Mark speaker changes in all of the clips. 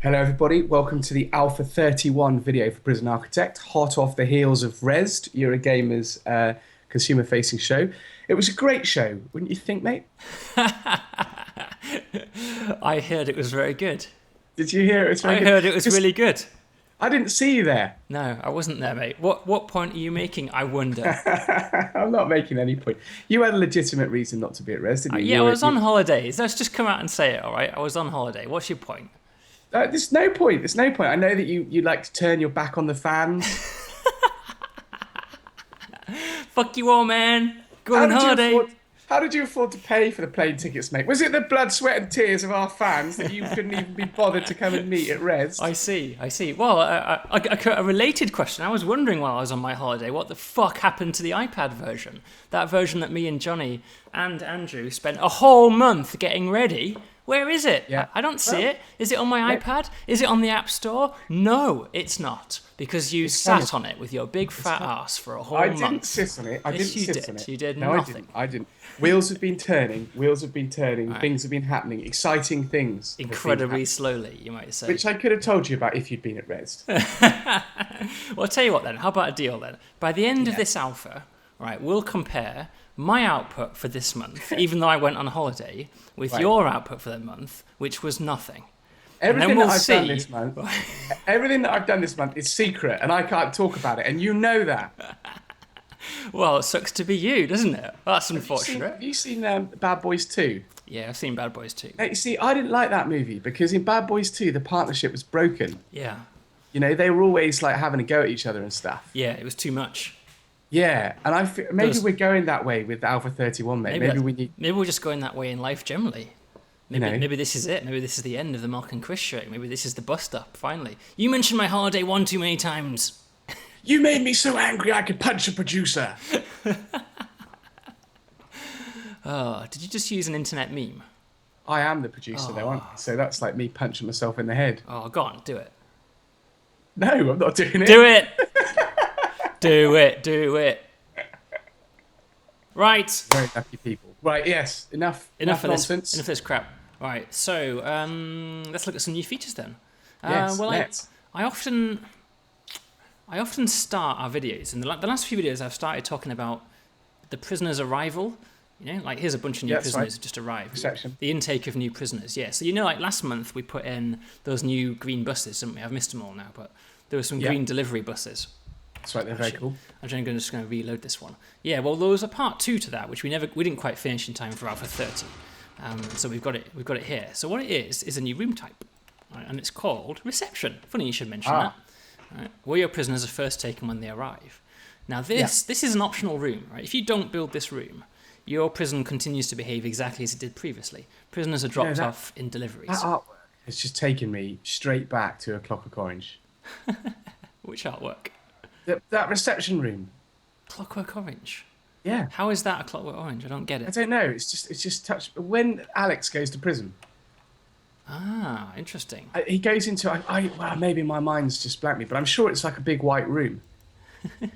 Speaker 1: Hello, everybody. Welcome to the Alpha 31 video for Prison Architect, hot off the heels of Rezzed, Eurogamer's consumer-facing show. It was a great show, wouldn't you think, mate?
Speaker 2: I heard it was very good.
Speaker 1: Did you hear it? It was very
Speaker 2: I
Speaker 1: good.
Speaker 2: heard it was really good.
Speaker 1: I didn't see you there.
Speaker 2: No, I wasn't there, mate. What point are you making, I wonder?
Speaker 1: I'm not making any point. You had a legitimate reason not to be at Rezzed, didn't you?
Speaker 2: Yeah, I was on holidays. Let's just come out and say it, all right? I was on holiday. What's your point?
Speaker 1: There's no point. There's no point. I know that you like to turn your back on the fans.
Speaker 2: Fuck you all, man. Go on holiday.
Speaker 1: How did you afford to pay for the plane tickets, mate? Was it the blood, sweat, and tears of our fans that you couldn't even be bothered to come and meet at Rezzed?
Speaker 2: I see. Well, a related question. I was wondering while I was on my holiday, what the fuck happened to the iPad version? That version that me and Johnny and Andrew spent a whole month getting ready. Where is it?
Speaker 1: Yeah.
Speaker 2: I don't see it. Is it on my iPad? Is it on the App Store? No, it's not. Because you sat on it with your big fat ass for a whole month.
Speaker 1: I didn't sit on it.
Speaker 2: Yes, you did. You did
Speaker 1: no,
Speaker 2: nothing.
Speaker 1: I didn't. Wheels have been turning. Right. Things have been happening. Exciting things.
Speaker 2: Incredibly slowly, you might say.
Speaker 1: Which I could have told you about if you'd been at Rezzed.
Speaker 2: Well, I'll tell you what then. How about a deal then? By the end of this alpha, right, we'll compare my output for this month, even though I went on holiday, with your output for the month, which was nothing.
Speaker 1: Everything that I've done this month is secret, and I can't talk about it, and you know that.
Speaker 2: Well, it sucks to be you, doesn't it? That's unfortunate.
Speaker 1: Have you seen Bad Boys 2?
Speaker 2: Yeah, I've seen Bad Boys 2.
Speaker 1: You see, I didn't like that movie because in Bad Boys 2, the partnership was broken.
Speaker 2: Yeah.
Speaker 1: You know, they were always like having a go at each other and stuff.
Speaker 2: Yeah, it was too much.
Speaker 1: Yeah, and maybe we're going that way with Alpha 31, mate.
Speaker 2: Maybe we're just going that way in life generally. Maybe this is it. Maybe this is the end of the Mark and Chris show. Maybe this is the bust up, finally. You mentioned my holiday one too many times.
Speaker 1: You made me so angry I could punch a producer.
Speaker 2: Oh, did you just use an internet meme?
Speaker 1: I am the producer, though, aren't I? So that's like me punching myself in the head.
Speaker 2: Oh, go on, do it.
Speaker 1: No, I'm not doing it.
Speaker 2: Do it! Do it. Right.
Speaker 1: Very lucky people. Right, yes. Enough nonsense.
Speaker 2: Enough of this crap. Right, so let's look at some new features then.
Speaker 1: Yes,
Speaker 2: well,
Speaker 1: let's.
Speaker 2: I often start our videos, and the last few videos I've started talking about the prisoners' arrival. You know, like here's a bunch of new prisoners who just arrived.
Speaker 1: Reception.
Speaker 2: The intake of new prisoners, yeah. So, you know, like last month we put in those new green buses, didn't we? I've missed them all now, but there were some green delivery buses.
Speaker 1: That's right, they're very cool.
Speaker 2: I'm just going to reload this one. Yeah, well, there was a part 2 to that, which we didn't quite finish in time for Alpha 30. So we've got it here. So what it is a new room type, right, and it's called Reception. Funny you should mention that. Right, where your prisoners are first taken when they arrive. Now this is an optional room, right? If you don't build this room, your prison continues to behave exactly as it did previously. Prisoners are dropped off in deliveries.
Speaker 1: That artwork has just taken me straight back to A Clockwork Orange.
Speaker 2: Which artwork?
Speaker 1: That reception room.
Speaker 2: Clockwork Orange.
Speaker 1: Yeah.
Speaker 2: How is that a Clockwork Orange? I don't get it.
Speaker 1: I don't know. It's just touched. When Alex goes to prison.
Speaker 2: Ah, interesting.
Speaker 1: He goes into. Well, maybe my mind's just blanked me, but I'm sure it's like a big white room. I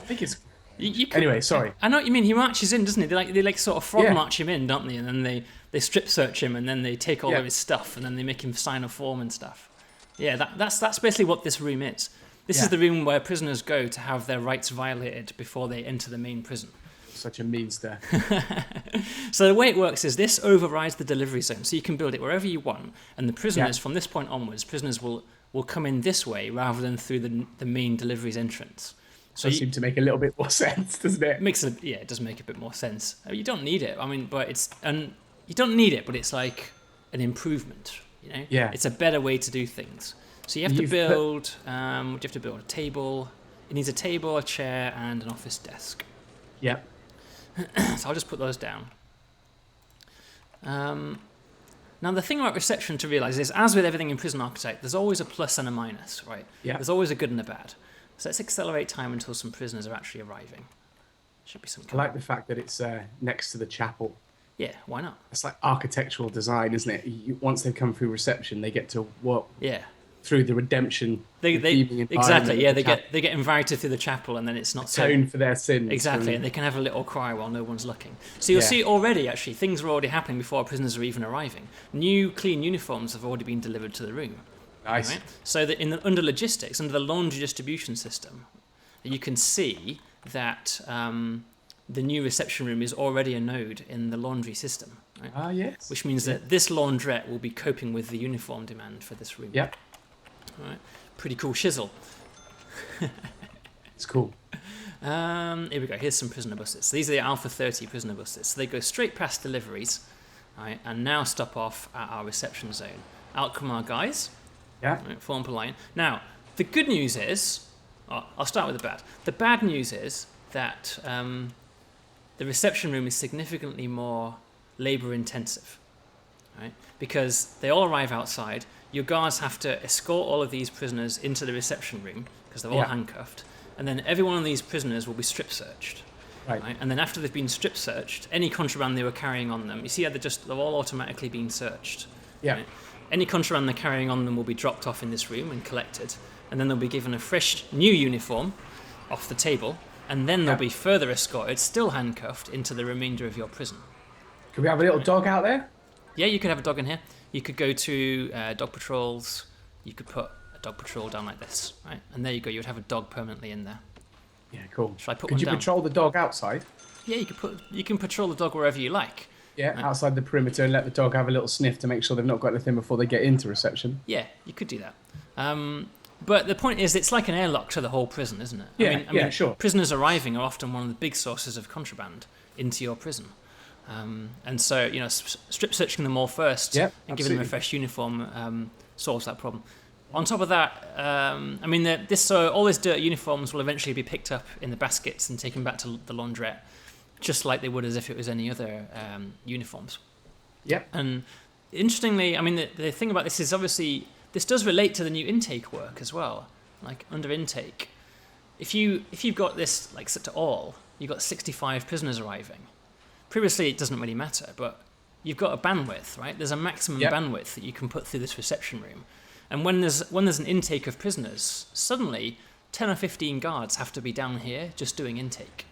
Speaker 1: think it's. Anyway, sorry.
Speaker 2: I know what you mean. He marches in, doesn't he? They sort of frog march him in, don't they? And then they strip search him, and then they take all of his stuff, and then they make him sign a form and stuff. Yeah, that's basically what this room is. This is the room where prisoners go to have their rights violated before they enter the main prison.
Speaker 1: Such a meanster.
Speaker 2: So the way it works is this overrides the delivery zone, so you can build it wherever you want, and the prisoners, from this point onwards, prisoners will come in this way rather than through the main delivery's entrance.
Speaker 1: So it seems to make a little bit more sense, doesn't it?
Speaker 2: It does make a bit more sense. You don't need it. I mean, you don't need it, but it's like an improvement. You know, it's a better way to do things. So you have to build. What do you have to build? A table. It needs a table, a chair, and an office desk.
Speaker 1: Yep.
Speaker 2: So I'll just put those down. Now the thing about reception to realise is, as with everything in Prison Architect, there's always a plus and a minus, right?
Speaker 1: Yeah.
Speaker 2: There's always a good and a bad. So let's accelerate time until some prisoners are actually arriving. Should be some.
Speaker 1: I like the fact that it's next to the chapel.
Speaker 2: Yeah, why not?
Speaker 1: It's like architectural design, isn't it? Once they've come through reception, they get to walk through the redemption.
Speaker 2: Exactly. Yeah, they get invited through the chapel, and then it's not
Speaker 1: atone for their sins.
Speaker 2: Exactly, and they can have a little cry while no one's looking. So you'll see already, things are already happening before prisoners are even arriving. New clean uniforms have already been delivered to the room.
Speaker 1: Nice.
Speaker 2: Right? So that under logistics, under the laundry distribution system, you can see that the new reception room is already a node in the laundry system. Right?
Speaker 1: Ah, yes.
Speaker 2: Which means that this laundrette will be coping with the uniform demand for this room.
Speaker 1: Yep.
Speaker 2: Right? Pretty cool shizzle.
Speaker 1: It's cool.
Speaker 2: Here we go. Here's some prisoner buses. So these are the Alpha 30 prisoner buses. So they go straight past deliveries, right, and now stop off at our reception zone. Out come our guys.
Speaker 1: Yeah.
Speaker 2: Right, form per line. Now, the good news is, I'll start with the bad. The bad news is that the reception room is significantly more labour intensive, right? Because they all arrive outside. Your guards have to escort all of these prisoners into the reception room because they're all handcuffed. And then every one of these prisoners will be strip searched. Right. And then after they've been strip searched, any contraband they were carrying on them, you see how they're all automatically being searched.
Speaker 1: Yeah.
Speaker 2: Right? Any contraband they're carrying on them will be dropped off in this room and collected. And then they'll be given a fresh new uniform off the table. And then they'll be further escorted, still handcuffed, into the remainder of your prison.
Speaker 1: Could we have a little dog out there?
Speaker 2: Yeah, you could have a dog in here. You could go to dog patrols. You could put a dog patrol down like this, right? And there you go. You would have a dog permanently in there.
Speaker 1: Yeah, cool.
Speaker 2: Shall I put
Speaker 1: Could
Speaker 2: one
Speaker 1: you
Speaker 2: down?
Speaker 1: patrol the dog outside?
Speaker 2: Yeah, you can patrol the dog wherever you like.
Speaker 1: Yeah,
Speaker 2: Right.
Speaker 1: outside the perimeter and let the dog have a little sniff to make sure they've not got anything before they get into reception.
Speaker 2: Yeah, you could do that. But the point is, it's like an airlock to the whole prison, isn't it?
Speaker 1: Yeah,
Speaker 2: I mean,
Speaker 1: sure.
Speaker 2: Prisoners arriving are often one of the big sources of contraband into your prison. And so, strip searching them all first and giving them a fresh uniform solves that problem. On top of that, all these dirty uniforms will eventually be picked up in the baskets and taken back to the laundrette, just like they would as if it was any other uniforms.
Speaker 1: Yep.
Speaker 2: And interestingly, I mean, the thing about this is obviously this does relate to the new intake work as well. Like under intake, if you've got this like set to all, you've got 65 prisoners arriving. Previously, it doesn't really matter, but you've got a bandwidth, right? There's a maximum bandwidth that you can put through this reception room. And when there's an intake of prisoners, suddenly 10 or 15 guards have to be down here just doing intake,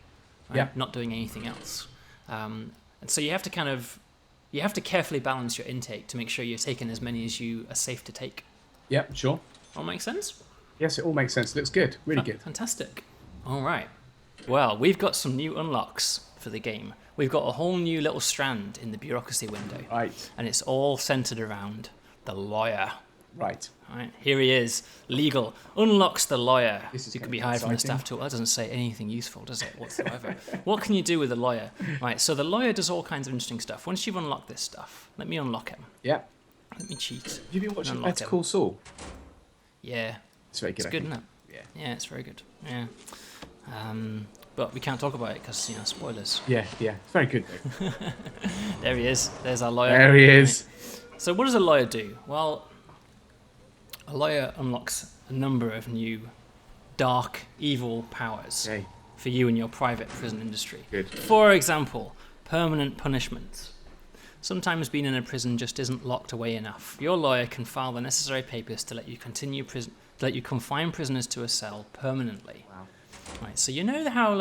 Speaker 2: right? Not doing anything else. And so you have to carefully balance your intake to make sure you're taking as many as you are safe to take.
Speaker 1: Yep, sure.
Speaker 2: All make sense?
Speaker 1: Yes, it all makes sense. Looks good. Really good.
Speaker 2: Fantastic. All right. Well, we've got some new unlocks for the game. We've got a whole new little strand in the bureaucracy window.
Speaker 1: Right.
Speaker 2: And it's all centered around the lawyer.
Speaker 1: Right.
Speaker 2: Right, here he is, legal, unlocks the lawyer.
Speaker 1: This is
Speaker 2: You can
Speaker 1: gonna
Speaker 2: be
Speaker 1: be
Speaker 2: hired from the
Speaker 1: exciting.
Speaker 2: staff tool. That doesn't say anything useful, does it, whatsoever? What can you do with a lawyer? Right, so the lawyer does all kinds of interesting stuff. Once you've unlocked this stuff, let me unlock him.
Speaker 1: Yeah.
Speaker 2: Let me cheat.
Speaker 1: Have you been watching
Speaker 2: Unlock
Speaker 1: Better
Speaker 2: him.
Speaker 1: Call Saul?
Speaker 2: Yeah,
Speaker 1: It's very good.
Speaker 2: it's good, isn't it?
Speaker 1: Yeah.
Speaker 2: Yeah, it's very good. Yeah. But we can't talk about it because, spoilers.
Speaker 1: Yeah. It's very good though.
Speaker 2: There he is. There's our lawyer.
Speaker 1: There he is.
Speaker 2: So what does a lawyer do? Well, a lawyer unlocks a number of new dark, evil powers
Speaker 1: Okay.
Speaker 2: for you in your private prison industry.
Speaker 1: Good.
Speaker 2: For example, permanent punishments. Sometimes being in a prison just isn't locked away enough. Your lawyer can file the necessary papers to let you confine prisoners to a cell permanently.
Speaker 1: Wow.
Speaker 2: Right. So you know how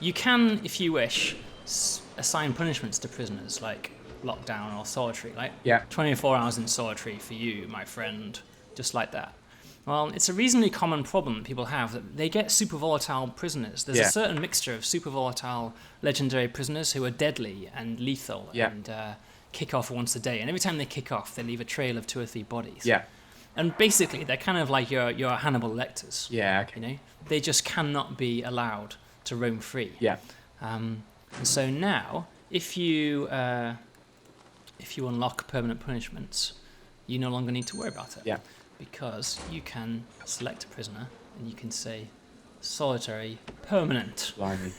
Speaker 2: you can, if you wish, assign punishments to prisoners like lockdown or solitary, like 24 hours in solitary for you, my friend, just like that. Well, it's a reasonably common problem people have that they get super volatile prisoners. There's a certain mixture of super volatile legendary prisoners who are deadly and lethal and kick off once a day. And every time they kick off, they leave a trail of 2 or 3 bodies.
Speaker 1: Yeah.
Speaker 2: And basically, they're kind of like your Hannibal Lecters.
Speaker 1: Yeah. Okay.
Speaker 2: They just cannot be allowed to roam free.
Speaker 1: Yeah.
Speaker 2: And so now, if you unlock permanent punishments, you no longer need to worry about it.
Speaker 1: Yeah.
Speaker 2: Because you can select a prisoner and you can say solitary permanent.
Speaker 1: Blimey.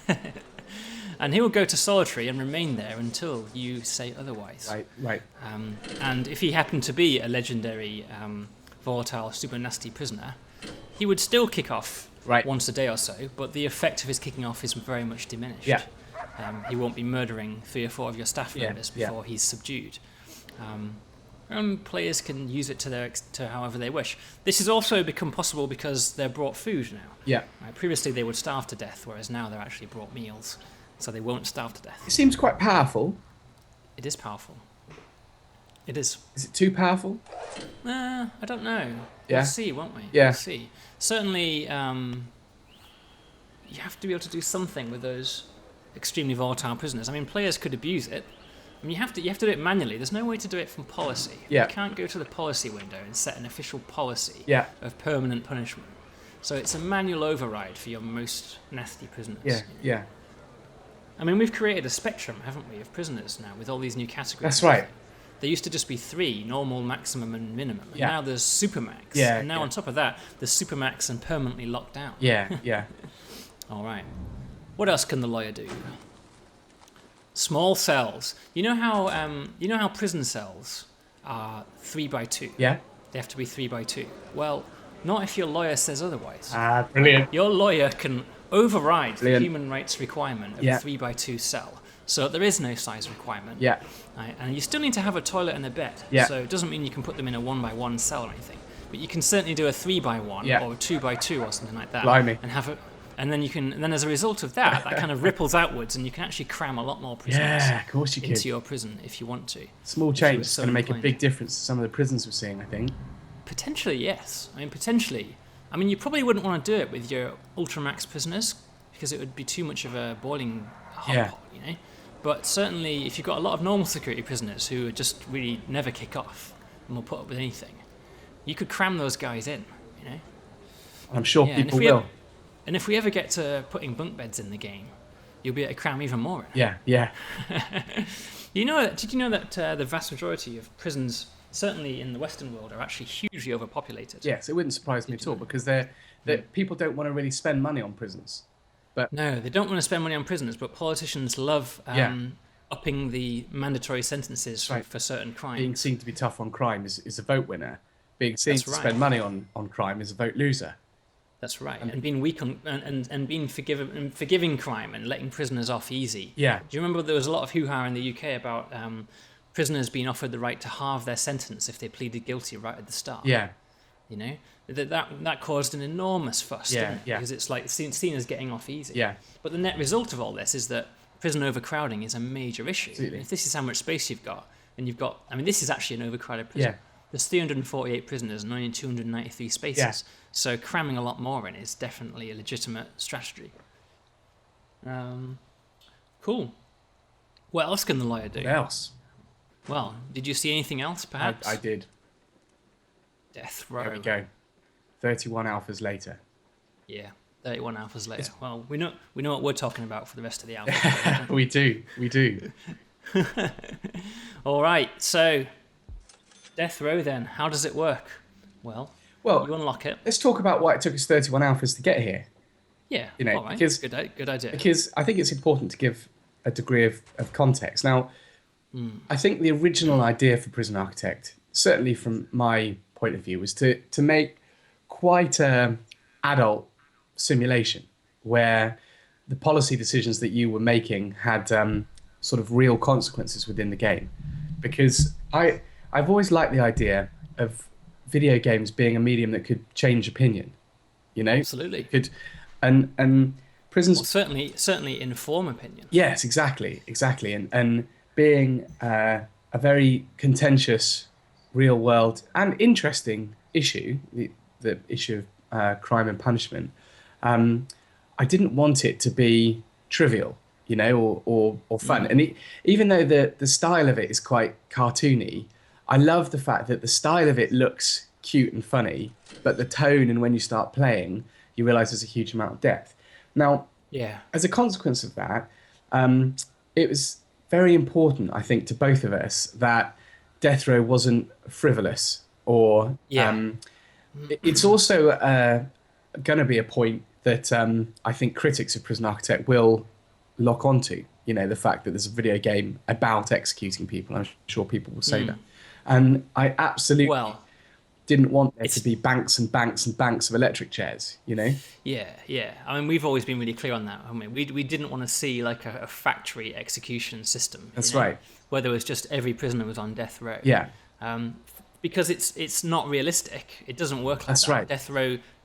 Speaker 2: And he will go to solitary and remain there until you say otherwise.
Speaker 1: Right.
Speaker 2: And if he happened to be a legendary volatile super nasty prisoner, he would still kick off once a day or so, but the effect of his kicking off is very much diminished.
Speaker 1: Yeah.
Speaker 2: He won't be murdering 3 or 4 of your staff members before he's subdued. And players can use it to however they wish. This has also become possible because they're brought food now.
Speaker 1: Yeah.
Speaker 2: Previously they would starve to death, whereas now they're actually brought meals, so they won't starve to death.
Speaker 1: It seems quite powerful.
Speaker 2: It is powerful. It is.
Speaker 1: Is it too powerful?
Speaker 2: I don't know. We'll
Speaker 1: Yeah.
Speaker 2: see, won't we?
Speaker 1: Yeah.
Speaker 2: We'll see. Certainly, you have to be able to do something with those extremely volatile prisoners. I mean, players could abuse it. I mean, you have to do it manually. There's no way to do it from policy.
Speaker 1: Yeah.
Speaker 2: You can't go to the policy window and set an official policy
Speaker 1: Yeah.
Speaker 2: of permanent punishment. So it's a manual override for your most nasty prisoners.
Speaker 1: Yeah. Yeah.
Speaker 2: I mean, we've created a spectrum, haven't we, of prisoners now with all these new categories.
Speaker 1: That's right.
Speaker 2: There used to just be 3, normal, maximum, and minimum. And
Speaker 1: Yeah.
Speaker 2: now there's supermax.
Speaker 1: Yeah,
Speaker 2: And now
Speaker 1: yeah.
Speaker 2: on top of that, there's supermax and permanently locked down.
Speaker 1: Yeah. Yeah.
Speaker 2: All right. What else can the lawyer do? Small cells. You know how prison cells are 3 by 2.
Speaker 1: Yeah.
Speaker 2: They have to be 3 by 2. Well, not if your lawyer says otherwise.
Speaker 1: Ah, brilliant.
Speaker 2: Your lawyer can override the
Speaker 1: Brilliant.
Speaker 2: human rights requirement of
Speaker 1: Yeah.
Speaker 2: a 3 by 2 cell. So there is no size requirement.
Speaker 1: Yeah.
Speaker 2: Right? And you still need to have a toilet and a bed.
Speaker 1: Yeah.
Speaker 2: So it doesn't mean you can put them in a 1 by 1 cell or anything. But you can certainly do a 3 by 1
Speaker 1: Yeah.
Speaker 2: or a 2 by 2 or something like that.
Speaker 1: Blimey.
Speaker 2: And have it. And then and then as a result of that, that kind of ripples outwards, and you can actually cram a lot more prisoners
Speaker 1: Yeah. Of course you
Speaker 2: into
Speaker 1: could.
Speaker 2: your prison if you want to.
Speaker 1: Small
Speaker 2: you
Speaker 1: change
Speaker 2: were
Speaker 1: is
Speaker 2: so
Speaker 1: going to make a
Speaker 2: inclined.
Speaker 1: big difference to some of the prisons we're seeing, I think.
Speaker 2: Potentially, yes. I mean, potentially. I mean, you probably wouldn't want to do it with your ultramax prisoners because it would be too much of a boiling hot
Speaker 1: Yeah.
Speaker 2: pot, you know. But certainly, if you've got a lot of normal security prisoners who just really never kick off and will put up with anything, you could cram those guys in, you know.
Speaker 1: I'm sure
Speaker 2: Yeah, and if
Speaker 1: people
Speaker 2: we
Speaker 1: will.
Speaker 2: And if we ever get to putting bunk beds in the game, you'll be able to cram even more in.
Speaker 1: Yeah. Yeah.
Speaker 2: Did you know that the vast majority of prisons, certainly in the Western world, are actually hugely overpopulated?
Speaker 1: Yes, it wouldn't surprise me at all because people don't want to really spend money on prisons.
Speaker 2: No, they don't want to spend money on prisoners, but politicians love
Speaker 1: Yeah.
Speaker 2: upping the mandatory sentences
Speaker 1: Right.
Speaker 2: for certain crimes.
Speaker 1: Being seen to be tough on crime is a vote winner. Being seen
Speaker 2: That's
Speaker 1: to
Speaker 2: right.
Speaker 1: spend money on crime is a vote loser.
Speaker 2: That's right. And being weak on and being forgiving crime and letting prisoners off easy.
Speaker 1: Yeah.
Speaker 2: Do you remember there was a lot of hoo-ha in the UK about prisoners being offered the right to halve their sentence if they pleaded guilty right at the start?
Speaker 1: Yeah.
Speaker 2: You know, that caused an enormous fuss,
Speaker 1: Yeah,
Speaker 2: didn't it?
Speaker 1: yeah.
Speaker 2: Because it's like seen as getting off easy.
Speaker 1: Yeah.
Speaker 2: But the net result of all this is that prison overcrowding is a major issue.
Speaker 1: Absolutely.
Speaker 2: And if this is how much space you've got, I mean, this is actually an overcrowded prison.
Speaker 1: Yeah.
Speaker 2: There's 348 prisoners and only 293 spaces.
Speaker 1: Yeah.
Speaker 2: So cramming a lot more in is definitely a legitimate strategy. Cool. What else can the lawyer do?
Speaker 1: What else?
Speaker 2: Well, did you see anything else, perhaps?
Speaker 1: I did.
Speaker 2: Death row.
Speaker 1: There we go. 31 alphas later.
Speaker 2: Yeah, 31 alphas later. Well, we know what we're talking about for the rest of the alphas.
Speaker 1: We do. We do.
Speaker 2: All right, so death row then. How does it work? Well, you unlock it.
Speaker 1: Let's talk about why it took us 31 alphas to get here.
Speaker 2: Yeah,
Speaker 1: You know,
Speaker 2: all right.
Speaker 1: because-
Speaker 2: good idea.
Speaker 1: Because I think it's important to give a degree of context. Now, I think the original idea for Prison Architect, certainly from my point of view, was to make quite a adult simulation where the policy decisions that you were making had sort of real consequences within the game. Because I've always liked the idea of video games being a medium that could change opinion, you know?
Speaker 2: Absolutely.
Speaker 1: Could, and prisons...
Speaker 2: Well, certainly inform opinion.
Speaker 1: Yes, exactly. And being a very contentious, real world and interesting issue, the issue of crime and punishment, I didn't want it to be trivial, you know, or fun. And even though the style of it is quite cartoony, I love the fact that the style of it looks cute and funny, but the tone and when you start playing, you realise there's a huge amount of depth. Now,
Speaker 2: Yeah.
Speaker 1: as a consequence of that, it was very important, I think, to both of us that Death Row wasn't frivolous or...
Speaker 2: Yeah.
Speaker 1: It's also going to be a point that I think critics of Prison Architect will lock onto, you know, the fact that there's a video game about executing people. I'm sure people will say that. And I absolutely didn't want there to be banks and banks and banks of electric chairs, you know?
Speaker 2: Yeah. I mean, we've always been really clear on that, haven't we? We didn't want to see like a factory execution system.
Speaker 1: That's
Speaker 2: you know,
Speaker 1: right.
Speaker 2: Where there was just every prisoner was on death row.
Speaker 1: Yeah.
Speaker 2: Because it's not realistic. It doesn't work like
Speaker 1: That's
Speaker 2: that.
Speaker 1: right.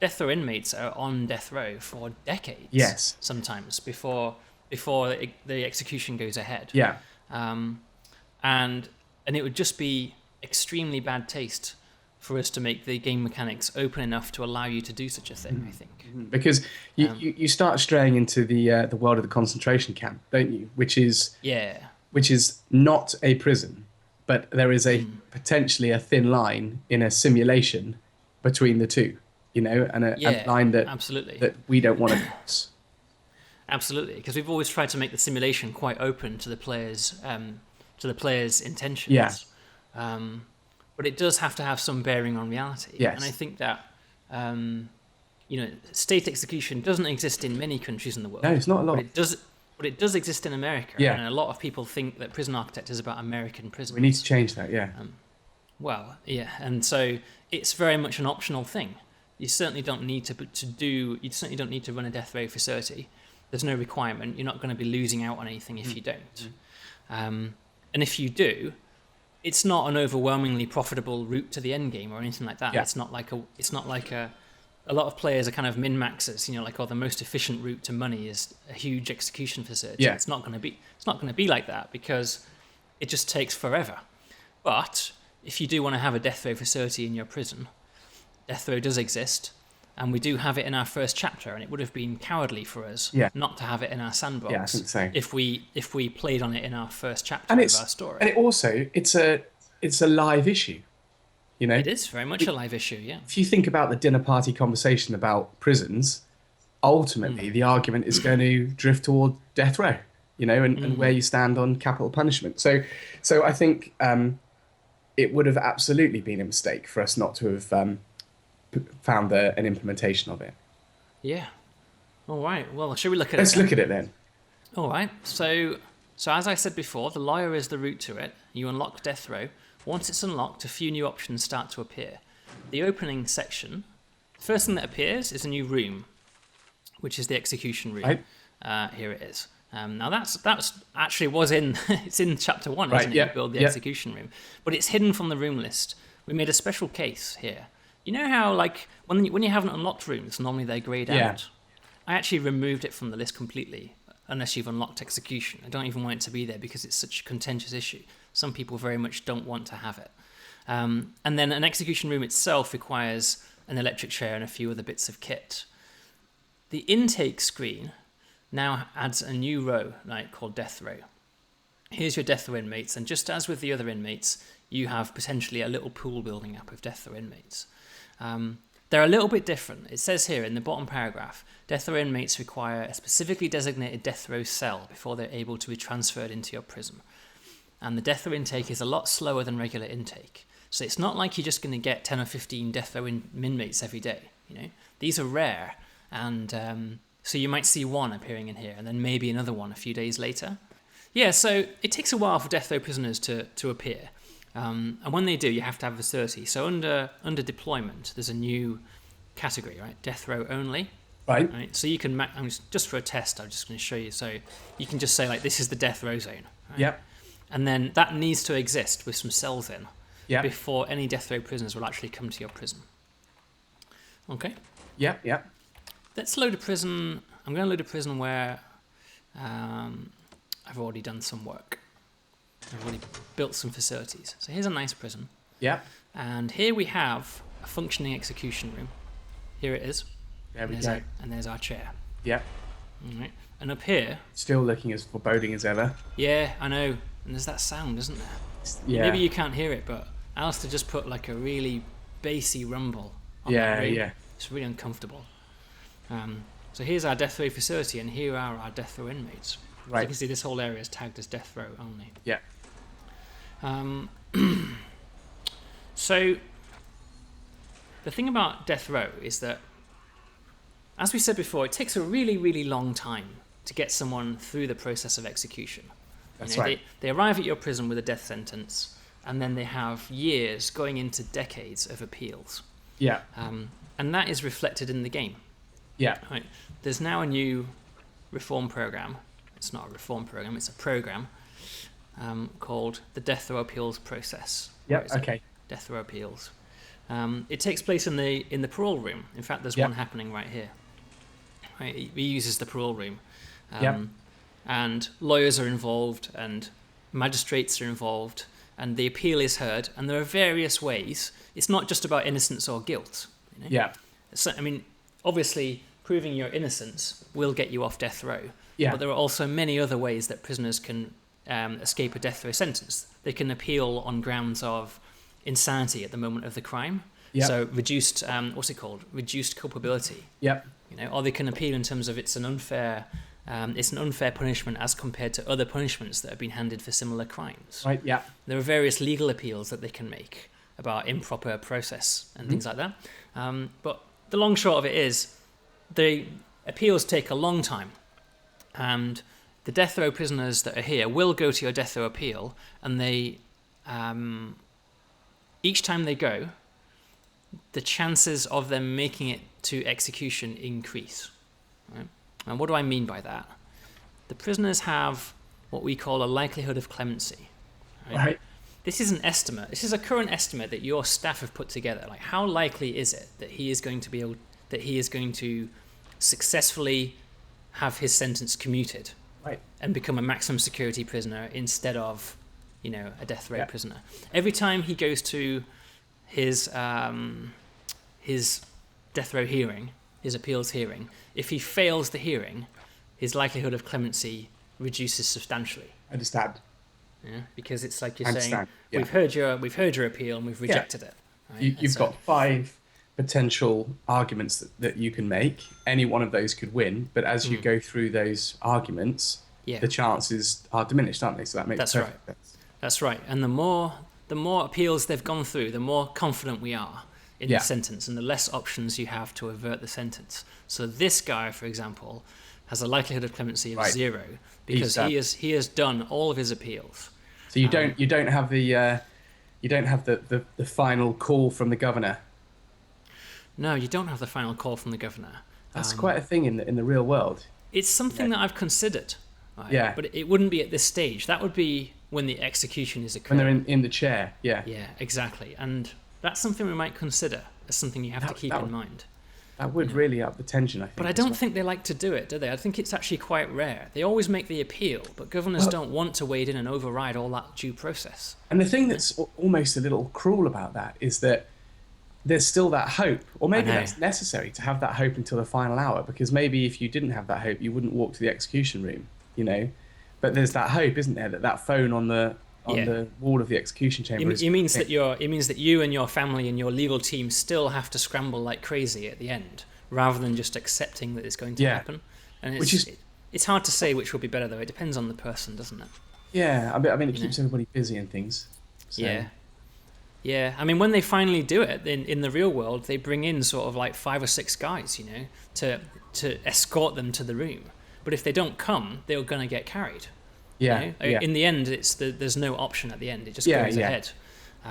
Speaker 2: Death row inmates are on death row for decades.
Speaker 1: Yes.
Speaker 2: Sometimes before the execution goes ahead.
Speaker 1: Yeah.
Speaker 2: And it would just be extremely bad taste for us to make the game mechanics open enough to allow you to do such a thing, I think.
Speaker 1: Because you start straying into the world of the concentration camp, don't you?
Speaker 2: Yeah.
Speaker 1: Which is not a prison, but there is a potentially a thin line in a simulation between the two, and a
Speaker 2: Yeah,
Speaker 1: line that
Speaker 2: absolutely.
Speaker 1: that we don't want to cross.
Speaker 2: Absolutely, because we've always tried to make the simulation quite open to the player's
Speaker 1: Yeah,
Speaker 2: intentions. But it does have to have some bearing on reality. And I
Speaker 1: yes.
Speaker 2: think that state execution doesn't exist in many countries in the
Speaker 1: No,
Speaker 2: world,
Speaker 1: it's not a
Speaker 2: but
Speaker 1: lot.
Speaker 2: it does exist in America.
Speaker 1: Yeah,
Speaker 2: And a lot of people think that Prison Architect is about American
Speaker 1: we need to
Speaker 2: prisons.
Speaker 1: change that. Yeah,
Speaker 2: Well, yeah, and so it's very much an optional thing. You certainly don't need You certainly don't need to run a death row facility. There's no requirement. You're not going to be losing out on anything if you don't. And if you do, it's not an overwhelmingly profitable route to the end game or anything like that.
Speaker 1: yeah,
Speaker 2: It's not like a lot of players are kind of min maxers. Like, the most efficient route to money is a huge execution facility.
Speaker 1: yeah.
Speaker 2: It's not going to be like that because it just takes forever. But if you do want to have a death row facility in your prison, death row does exist, and we do have it in our first chapter, and it would have been cowardly for us
Speaker 1: Yeah.
Speaker 2: not to have it in our
Speaker 1: Yeah, I
Speaker 2: sandbox
Speaker 1: think so.
Speaker 2: if we played on it in our first chapter
Speaker 1: And
Speaker 2: of our story.
Speaker 1: it's a live issue.
Speaker 2: It is very much a live issue, yeah.
Speaker 1: If you think about the dinner party conversation about prisons, ultimately the argument is going to drift toward death row, and where you stand on capital punishment. So I think it would have absolutely been a mistake for us not to have found an implementation of it.
Speaker 2: Yeah. All right. Well, shall we look at
Speaker 1: Let's
Speaker 2: it then?
Speaker 1: look at it then.
Speaker 2: All right. So as I said before, the lawyer is the route to it. You unlock death row. Once it's unlocked, a few new options start to appear. The opening section, first thing that appears is a new room, which is the execution room.
Speaker 1: Right.
Speaker 2: Here it is. Now that's actually it's in chapter 1,
Speaker 1: Right,
Speaker 2: isn't it?
Speaker 1: yeah,
Speaker 2: You build the
Speaker 1: yeah.
Speaker 2: execution room, but it's hidden from the room list. We made a special case here. You know how, like, when you haven't unlocked rooms, normally they're grayed
Speaker 1: Yeah.
Speaker 2: out. I actually removed it from the list completely, unless you've unlocked execution. I don't even want it to be there because it's such a contentious issue. Some people very much don't want to have it. And then an execution room itself requires an electric chair and a few other bits of kit. The intake screen now adds a new row, called death row. Here's your death row inmates, and just as with the other inmates, you have potentially a little pool building up of death row inmates. They're a little bit different. It says here in the bottom paragraph, death row inmates require a specifically designated death row cell before they're able to be transferred into your prison. And the death row intake is a lot slower than regular intake. So it's not like you're just going to get 10 or 15 death row inmates every day. These are rare, and so you might see one appearing in here, and then maybe another one a few days later. Yeah, so it takes a while for death row prisoners to appear. And when they do, you have to have a facility. So under deployment, there's a new category, right? Death row only.
Speaker 1: Right.
Speaker 2: So you can, just for a test, I'm just going to show you. So you can just say, like, this is the death row zone. Right?
Speaker 1: Yep.
Speaker 2: And then that needs to exist with some cells in
Speaker 1: Yep.
Speaker 2: before any death row prisoners will actually come to your prison. Okay?
Speaker 1: Yep. Yep.
Speaker 2: Let's load a prison. I'm going to load a prison where I've already done some work. I've already built some facilities. So here's a nice prison.
Speaker 1: Yep.
Speaker 2: And here we have a functioning execution room. Here it is.
Speaker 1: There we
Speaker 2: and
Speaker 1: go.
Speaker 2: there's our chair.
Speaker 1: Yep.
Speaker 2: All right. And up here,
Speaker 1: Still looking as foreboding as ever.
Speaker 2: yeah, I know. And there's that sound, isn't there?
Speaker 1: Yeah.
Speaker 2: Maybe you can't hear it, but Alistair just put like a really bassy rumble on that
Speaker 1: Yeah.
Speaker 2: room.
Speaker 1: Yeah.
Speaker 2: It's really uncomfortable. So here's our death row facility, and here are our death row inmates. As you
Speaker 1: Right.
Speaker 2: can see, this whole area is tagged as death row only.
Speaker 1: Yeah.
Speaker 2: So the thing about death row is that, as we said before, it takes a really, really long time to get someone through the process of execution.
Speaker 1: That's right.
Speaker 2: They arrive at your prison with a death sentence, and then they have years going into decades of appeals.
Speaker 1: Yeah.
Speaker 2: And that is reflected in the game.
Speaker 1: Yeah.
Speaker 2: Right. There's now a new reform program. It's not a reform program, it's a program called the Death Row Appeals Process. Where
Speaker 1: Yep.
Speaker 2: is it?
Speaker 1: Okay.
Speaker 2: Death Row Appeals. It takes place in the parole room. In fact, there's
Speaker 1: Yep.
Speaker 2: one happening right here. Right, he uses the parole room.
Speaker 1: Yep.
Speaker 2: And lawyers are involved, and magistrates are involved, and the appeal is heard, and there are various ways. It's not just about innocence or guilt. You know?
Speaker 1: Yeah.
Speaker 2: So, I mean, obviously, proving your innocence will get you off death row.
Speaker 1: Yeah.
Speaker 2: But there are also many other ways that prisoners can escape a death row sentence. They can appeal on grounds of insanity at the moment of the crime.
Speaker 1: Yep.
Speaker 2: So reduced, reduced culpability.
Speaker 1: Yep.
Speaker 2: You know, or they can appeal in terms of it's an unfair punishment as compared to other punishments that have been handed for similar crimes.
Speaker 1: Right. Yeah.
Speaker 2: There are various legal appeals that they can make about improper process and things like that. But the long short of it is, the appeals take a long time, and the death row prisoners that are here will go to your death row appeal, and they, each time they go, the chances of them making it to execution increase. Right? And what do I mean by that? The prisoners have what we call a likelihood of clemency.
Speaker 1: Right.
Speaker 2: This is an estimate. This is a current estimate that your staff have put together. Like, how likely is it that he is going to successfully have his sentence commuted,
Speaker 1: right,
Speaker 2: and become a maximum security prisoner instead of, a death row prisoner? Every time he goes to his death row hearing, his appeals hearing, if he fails the hearing, his likelihood of clemency reduces substantially.
Speaker 1: I understand.
Speaker 2: Yeah, because it's like you're saying,
Speaker 1: yeah.
Speaker 2: we've heard your appeal and we've rejected it. Right?
Speaker 1: You've got 5 potential arguments that you can make. Any one of those could win, but as you go through those arguments, the chances are diminished, aren't they? So that makes perfect sense.
Speaker 2: That's right. And the more appeals they've gone through, the more confident we are in the sentence, and the less options you have to avert the sentence. So this guy, for example, has a likelihood of clemency of 0 because he has done all of his appeals.
Speaker 1: So you don't have the final call from the governor.
Speaker 2: No, you don't have the final call from the governor.
Speaker 1: That's quite a thing in the real world.
Speaker 2: It's something that I've considered. Right?
Speaker 1: Yeah.
Speaker 2: But it wouldn't be at this stage. That would be when the execution is occurring.
Speaker 1: When they're in the chair. Yeah.
Speaker 2: Yeah, exactly. And that's something we might consider as something you have to keep in mind.
Speaker 1: That would really up the tension, I think.
Speaker 2: But I don't think they like to do it, do they? I think it's actually quite rare. They always make the appeal, but governors don't want to wade in and override all that due process.
Speaker 1: And the thing that's almost a little cruel about that is that there's still that hope, or maybe that's necessary to have that hope until the final hour, because maybe if you didn't have that hope, you wouldn't walk to the execution room, But there's that hope, isn't there, that phone on the wall of the execution chamber
Speaker 2: it means that you and your family and your legal team still have to scramble like crazy at the end, rather than just accepting that it's going to happen. And it's hard to say which will be better, though. It depends on the person, doesn't it?
Speaker 1: Yeah, I mean it keeps everybody busy and things. So.
Speaker 2: Yeah. I mean, when they finally do it in the real world, they bring in sort of like 5 or 6 guys, to escort them to the room. But if they don't come, they're going to get carried.
Speaker 1: Yeah,
Speaker 2: In the end, there's no option at the end. It just goes ahead.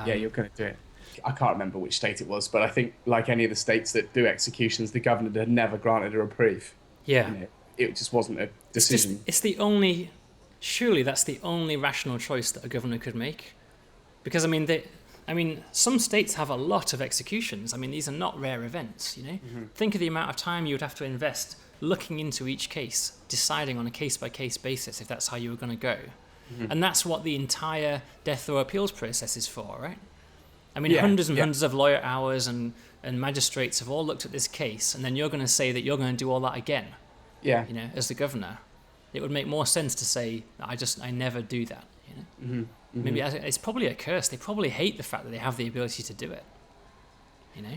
Speaker 1: You're going to do it. I can't remember which state it was, but I think, like any of the states that do executions, the governor had never granted a reprieve.
Speaker 2: Yeah.
Speaker 1: It just wasn't a decision.
Speaker 2: Surely that's the only rational choice that a governor could make. Because, some states have a lot of executions. These are not rare events, Mm-hmm. Think of the amount of time you would have to invest looking into each case, deciding on a case-by-case basis if that's how you were going to go. Mm-hmm. And that's what the entire death row appeals process is for, right? Hundreds and hundreds of lawyer hours and magistrates have all looked at this case, and then you're going to say that you're going to do all that again.
Speaker 1: Yeah.
Speaker 2: As the governor. It would make more sense to say, I never do that.
Speaker 1: Mm-hmm. Mm-hmm.
Speaker 2: Maybe it's probably a curse. They probably hate the fact that they have the ability to do it.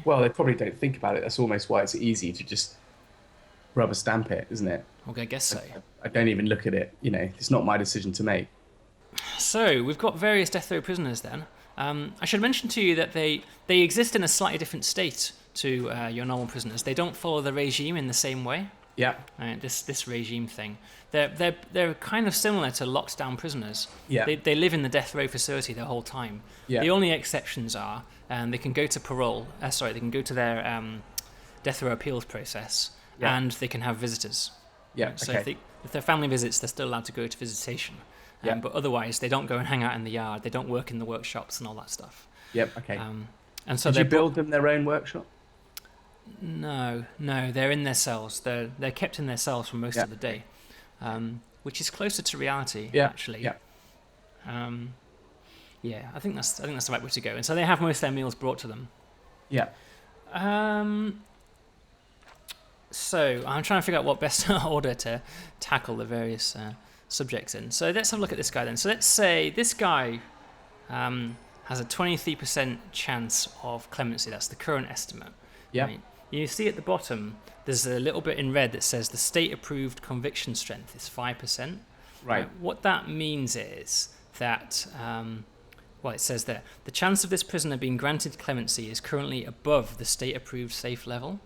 Speaker 1: Well, they probably don't think about it. That's almost why it's easy to just rubber stamp it, isn't it?
Speaker 2: Okay, I guess so.
Speaker 1: I don't even look at it. It's not my decision to make.
Speaker 2: So we've got various death row prisoners then. I should mention to you that they exist in a slightly different state to your normal prisoners. They don't follow the regime in the same way.
Speaker 1: Yeah.
Speaker 2: This regime thing. They're kind of similar to locked down prisoners.
Speaker 1: Yeah.
Speaker 2: They live in the death row facility the whole time.
Speaker 1: Yeah.
Speaker 2: The only exceptions are they can go to parole. They can go to their death row appeals process, and they can have visitors.
Speaker 1: Yeah.
Speaker 2: So
Speaker 1: okay.
Speaker 2: if their family visits, they're still allowed to go to visitation. But otherwise, they don't go and hang out in the yard. They don't work in the workshops and all that stuff.
Speaker 1: Yep. Okay.
Speaker 2: And so
Speaker 1: did you build them their own workshop?
Speaker 2: No, they're in their cells. They're kept in their cells for most of the day, which is closer to reality, actually.
Speaker 1: Yeah.
Speaker 2: Yeah, I think that's the right way to go. And so they have most of their meals brought to them.
Speaker 1: Yeah.
Speaker 2: So I'm trying to figure out what best order to tackle the various subjects in. So let's have a look at this guy then. So let's say this guy has a 23% chance of clemency. That's the current estimate.
Speaker 1: Yeah.
Speaker 2: Right? You see at the bottom, there's a little bit in red that says the state-approved conviction strength is 5%.
Speaker 1: Right.
Speaker 2: What that means is that, it says there, the chance of this prisoner being granted clemency is currently above the state-approved safe level.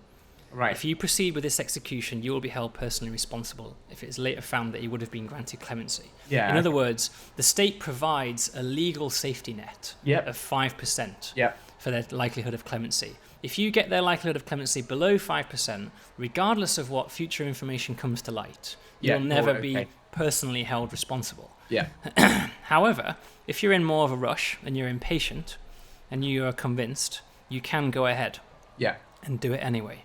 Speaker 1: Right.
Speaker 2: If you proceed with this execution, you will be held personally responsible if it is later found that he would have been granted clemency.
Speaker 1: Yeah.
Speaker 2: In other words, the state provides a legal safety net
Speaker 1: Yep.
Speaker 2: of 5%
Speaker 1: Yep.
Speaker 2: for their likelihood of clemency. If you get their likelihood of clemency below 5%, regardless of what future information comes to light, you'll never be personally held responsible.
Speaker 1: Yeah.
Speaker 2: However, if you're in more of a rush and you're impatient and you are convinced, you can go ahead
Speaker 1: Yeah.
Speaker 2: and do it anyway.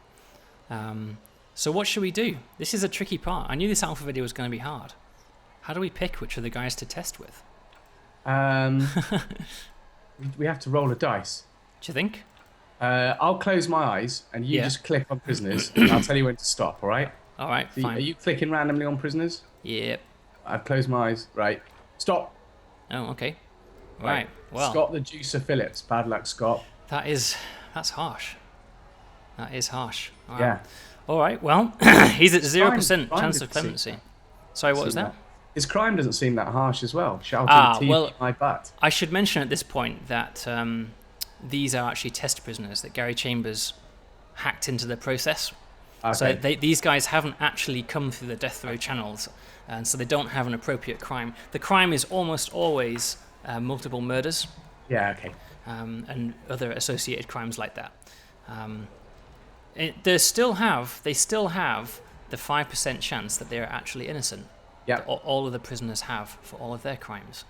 Speaker 2: So what should we do? This is a tricky part. I knew this alpha video was going to be hard. How do we pick which of the guys to test with?
Speaker 1: We have to roll a dice.
Speaker 2: Do you think?
Speaker 1: I'll close my eyes and you just click on prisoners and I'll tell you when to stop, all right?
Speaker 2: All right,
Speaker 1: So
Speaker 2: fine.
Speaker 1: are you clicking randomly on prisoners?
Speaker 2: Yep.
Speaker 1: I've closed my eyes. Right. Stop.
Speaker 2: Oh, okay. Right. Well,
Speaker 1: Scott the Juicer Phillips. Bad luck, Scott.
Speaker 2: that's harsh. That is harsh. All right.
Speaker 1: Yeah.
Speaker 2: All right. Well, he's at 0%
Speaker 1: crime
Speaker 2: chance of
Speaker 1: didn't seem
Speaker 2: clemency. Sorry, what was that?
Speaker 1: His crime doesn't seem that harsh as well. Shouting TV my butt.
Speaker 2: I should mention at this point that these are actually test prisoners that Gary Chambers hacked into the process.
Speaker 1: Okay.
Speaker 2: So these guys haven't actually come through the death row channels, and so they don't have an appropriate crime. The crime is almost always multiple murders.
Speaker 1: Yeah, okay.
Speaker 2: And other associated crimes like that. They still have the 5% chance that they are actually innocent.
Speaker 1: Yeah.
Speaker 2: That all of the prisoners have for all of their crimes.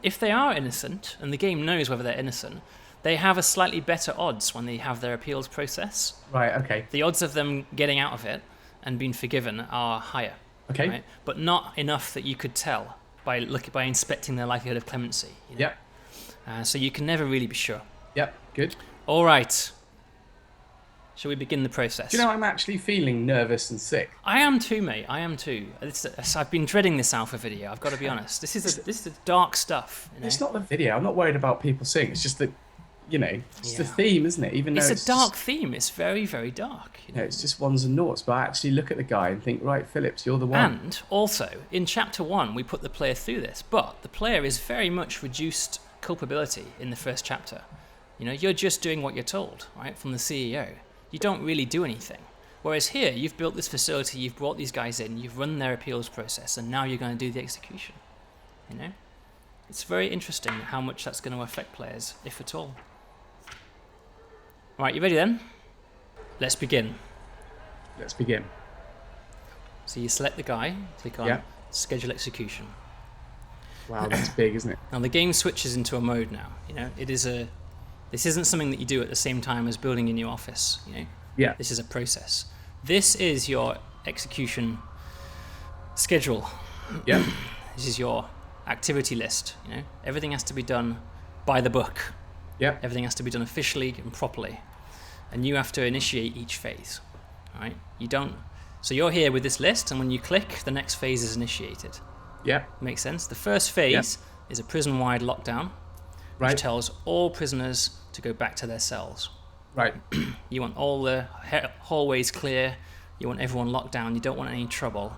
Speaker 2: If they are innocent, and the game knows whether they're innocent, they have a slightly better odds when they have their appeals process.
Speaker 1: Right, okay.
Speaker 2: The odds of them getting out of it and being forgiven are higher.
Speaker 1: Okay.
Speaker 2: Right? But not enough that you could tell by inspecting their likelihood of clemency. You know?
Speaker 1: Yep.
Speaker 2: So you can never really be sure.
Speaker 1: Yep, good.
Speaker 2: All right. Shall we begin the process?
Speaker 1: Do you know, I'm actually feeling nervous and sick.
Speaker 2: I am too, mate. I am too. I've been dreading this alpha video. I've got to be honest. This is dark stuff. You know?
Speaker 1: It's not the video. I'm not worried about people seeing. It's just that, it's the theme, isn't it? Even though
Speaker 2: it's a dark theme. It's very, very dark. You know?
Speaker 1: It's just ones and noughts. But I actually look at the guy and think, right, Phillips, you're the one.
Speaker 2: And also, in chapter 1, we put the player through this, but the player is very much reduced culpability in the first chapter. You're just doing what you're told, right, from the CEO. You don't really do anything. Whereas here, you've built this facility, you've brought these guys in, you've run their appeals process, and now you're going to do the execution. It's very interesting how much that's going to affect players, if at all. Right, you ready then? Let's begin.
Speaker 1: Let's begin.
Speaker 2: So you select the guy, click on Schedule Execution.
Speaker 1: Wow, that's big, isn't it?
Speaker 2: Now the game switches into a mode now. This isn't something that you do at the same time as building a new office.
Speaker 1: Yeah.
Speaker 2: This is a process. This is your execution schedule.
Speaker 1: Yeah.
Speaker 2: This is your activity list. Everything has to be done by the book.
Speaker 1: Yeah.
Speaker 2: Everything has to be done officially and properly, and you have to initiate each phase. All right. So you're here with this list, and when you click, the next phase is initiated.
Speaker 1: Yeah.
Speaker 2: Makes sense. The first phase is a prison-wide lockdown, which tells all prisoners to go back to their cells.
Speaker 1: Right.
Speaker 2: You want all the hallways clear. You want everyone locked down. You don't want any trouble.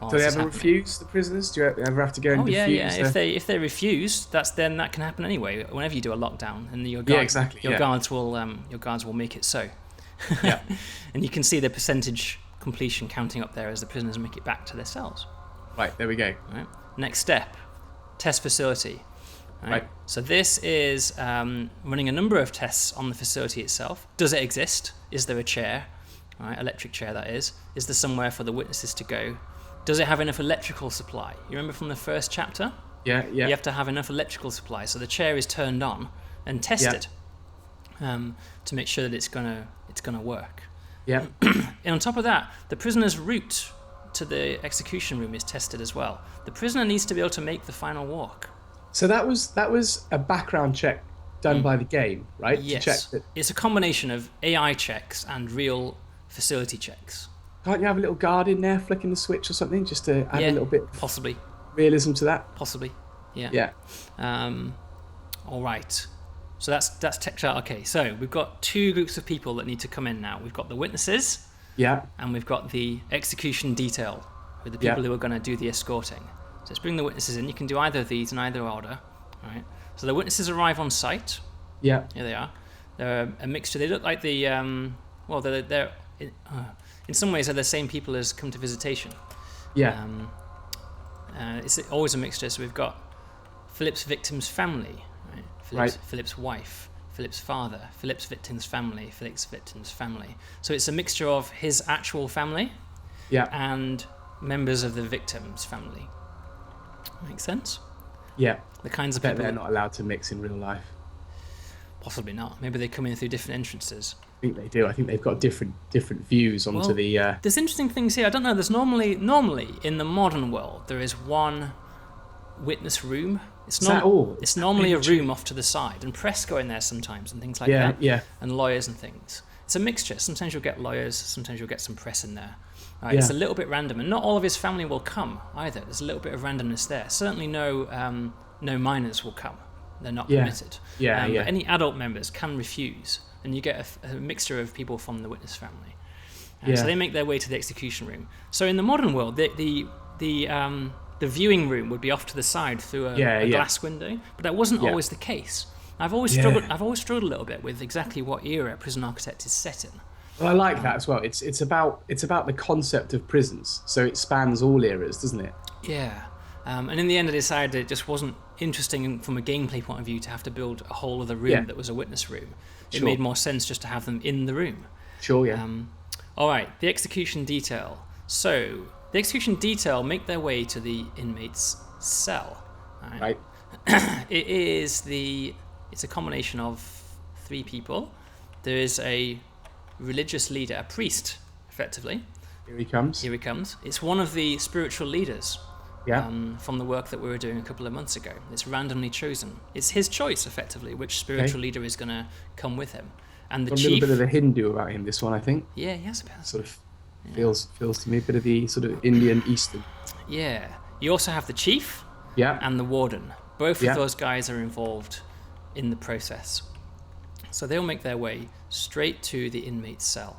Speaker 1: Do they ever refuse, the prisoners? Do you ever have to go and defuse?
Speaker 2: Yeah. If they refuse, that can happen anyway. Whenever you do a lockdown, and your guards will make it so.
Speaker 1: Yeah.
Speaker 2: And you can see the percentage completion counting up there as the prisoners make it back to their cells.
Speaker 1: Right, there we go.
Speaker 2: Right. Next step, test facility. Right. So this is running a number of tests on the facility itself. Does it exist? Is there a chair? Right, electric chair, that is. Is there somewhere for the witnesses to go? Does it have enough electrical supply? You remember from the first chapter?
Speaker 1: Yeah.
Speaker 2: You have to have enough electrical supply, so the chair is turned on and tested to make sure that it's gonna work.
Speaker 1: Yeah.
Speaker 2: And on top of that, the prisoner's route to the execution room is tested as well. The prisoner needs to be able to make the final walk.
Speaker 1: So that was a background check done by the game, right? To check
Speaker 2: Yes.
Speaker 1: that.
Speaker 2: It's a combination of AI checks and real facility checks.
Speaker 1: Can't you have a little guard in there flicking the switch or something just to add a
Speaker 2: Yeah,
Speaker 1: little bit of
Speaker 2: possibly.
Speaker 1: realism to that?
Speaker 2: Possibly. Yeah.
Speaker 1: Yeah.
Speaker 2: Um, all right. So that's tech chart. Okay, so we've got two groups of people that need to come in now. We've got the witnesses
Speaker 1: Yeah.
Speaker 2: and we've got the execution detail, who are the people
Speaker 1: Yeah.
Speaker 2: who are going to do the escorting. So let's bring the witnesses in. You can do either of these in either order. All right. So the witnesses arrive on site.
Speaker 1: Yeah.
Speaker 2: Here they are. They're a mixture. They look like the well, they're in some ways they're the same people as come to visitation.
Speaker 1: Yeah.
Speaker 2: It's always a mixture. So we've got Philip's victim's family, right?
Speaker 1: Right.
Speaker 2: Philip's wife, Philip's father, Philip's victim's family, Philip's victim's family. So it's a mixture of his actual family
Speaker 1: Yeah.
Speaker 2: and members of the victim's family. Makes sense?
Speaker 1: Yeah.
Speaker 2: The kinds of
Speaker 1: Bet
Speaker 2: people
Speaker 1: they're
Speaker 2: that-
Speaker 1: not allowed to mix in real life.
Speaker 2: possibly not. Maybe they come in through different entrances.
Speaker 1: I think they do. I think they've got different views onto
Speaker 2: Well,
Speaker 1: the.
Speaker 2: There's interesting things here. I don't know. There's normally in the modern world there is one witness room. It's
Speaker 1: Is that all?
Speaker 2: It's normally a room off to the side, and press go in there sometimes and things like
Speaker 1: Yeah.
Speaker 2: that.
Speaker 1: Yeah.
Speaker 2: And lawyers and things. It's a mixture. Sometimes you'll get lawyers. Sometimes you'll get some press in there.
Speaker 1: Yeah.
Speaker 2: It's a little bit random, and not all of his family will come either. There's a little bit of randomness there. Certainly, no minors will come. They're not
Speaker 1: Yeah.
Speaker 2: permitted.
Speaker 1: Yeah. Yeah.
Speaker 2: But any adult members can refuse, and you get a mixture of people from the witness family.
Speaker 1: Yeah.
Speaker 2: So they make their way to the execution room. So in the modern world, the viewing room would be off to the side through a glass window, but that wasn't
Speaker 1: Yeah.
Speaker 2: always the case. I've always
Speaker 1: Yeah.
Speaker 2: struggled. I've always struggled a little bit with exactly what era Prison Architect is set in.
Speaker 1: Well, I like that as well. It's about the concept of prisons, so it spans all eras, doesn't it?
Speaker 2: Yeah. And in the end, I decided it just wasn't interesting from a gameplay point of view to have to build a whole other room
Speaker 1: Yeah.
Speaker 2: that was a witness room. It
Speaker 1: Sure.
Speaker 2: made more sense just to have them in the room.
Speaker 1: Sure. Yeah.
Speaker 2: All right, the execution detail. So the execution detail make their way to the inmate's cell. All right.
Speaker 1: Right.
Speaker 2: It's a combination of three people. There is a religious leader, a priest, effectively.
Speaker 1: Here he comes.
Speaker 2: Here he comes. It's one of the spiritual leaders
Speaker 1: Yeah.
Speaker 2: from the work that we were doing a couple of months ago. It's randomly chosen. It's his choice, effectively, which spiritual leader is going to come with him. And the
Speaker 1: Got a
Speaker 2: chief.
Speaker 1: little bit of the Hindu about him. This one, I think,
Speaker 2: Yeah, he has a bit.
Speaker 1: sort of feels to me a bit of the sort of Indian Eastern.
Speaker 2: Yeah. You also have the chief
Speaker 1: Yeah.
Speaker 2: and the warden. Both
Speaker 1: Yeah.
Speaker 2: of those guys are involved in the process. So they'll make their way straight to the inmate's cell.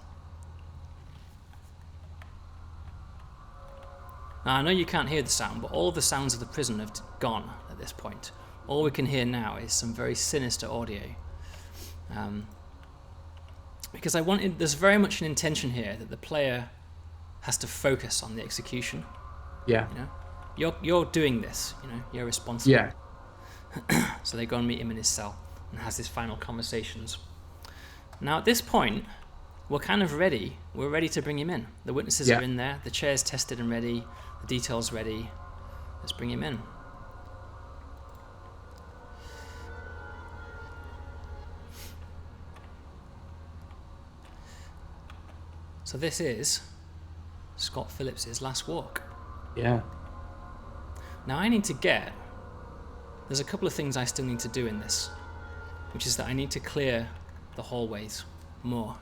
Speaker 2: Now, I know you can't hear the sound, but all the sounds of the prison have gone at this point. All we can hear now is some very sinister audio. Because there's very much an intention here that the player has to focus on the execution.
Speaker 1: Yeah.
Speaker 2: You know, you're doing this. You know, you're responsible.
Speaker 1: Yeah.
Speaker 2: So they go and meet him in his cell and has his final conversations. Now at this point, we're kind of ready. We're ready to bring him in. The witnesses
Speaker 1: Yeah.
Speaker 2: are in there. The chair's tested and ready. The details ready. Let's bring him in. So this is Scott Phillips's last walk.
Speaker 1: Yeah.
Speaker 2: Now there's a couple of things I still need to do in this, which is that I need to clear the hallways more.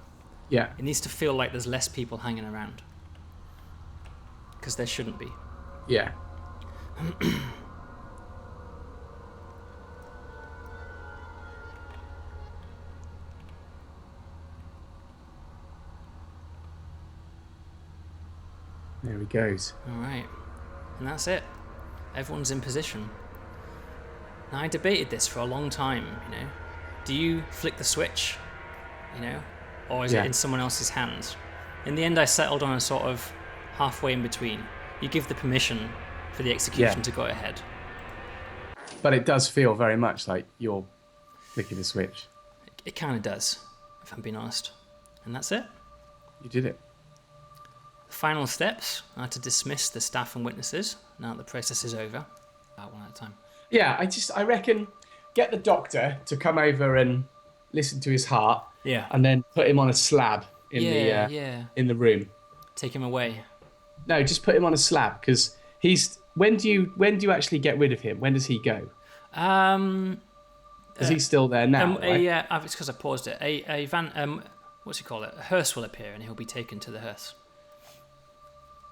Speaker 1: Yeah.
Speaker 2: It needs to feel like there's less people hanging around, because there shouldn't be.
Speaker 1: Yeah. There he goes.
Speaker 2: All right, and that's it. Everyone's in position. Now I debated this for a long time. You know, do you flick the switch? You know, or is
Speaker 1: Yeah.
Speaker 2: it in someone else's hands? In the end, I settled on a sort of halfway in between. You give the permission for the execution
Speaker 1: Yeah.
Speaker 2: to go ahead.
Speaker 1: But it does feel very much like you're flicking the switch.
Speaker 2: It kind of does, if I'm being honest. And that's it.
Speaker 1: You did it.
Speaker 2: The final steps are to dismiss the staff and witnesses now that the process is over. One at a time.
Speaker 1: Yeah, I reckon get the doctor to come over and listen to his heart
Speaker 2: Yeah.
Speaker 1: and then put him on a slab in
Speaker 2: Yeah.
Speaker 1: in the room.
Speaker 2: Take him away.
Speaker 1: No, just put him on a slab because when do you actually get rid of him? When does he go? Because he's still there now, right?
Speaker 2: It's because I paused it. A van, what's he call it? A hearse will appear, and he'll be taken to the hearse.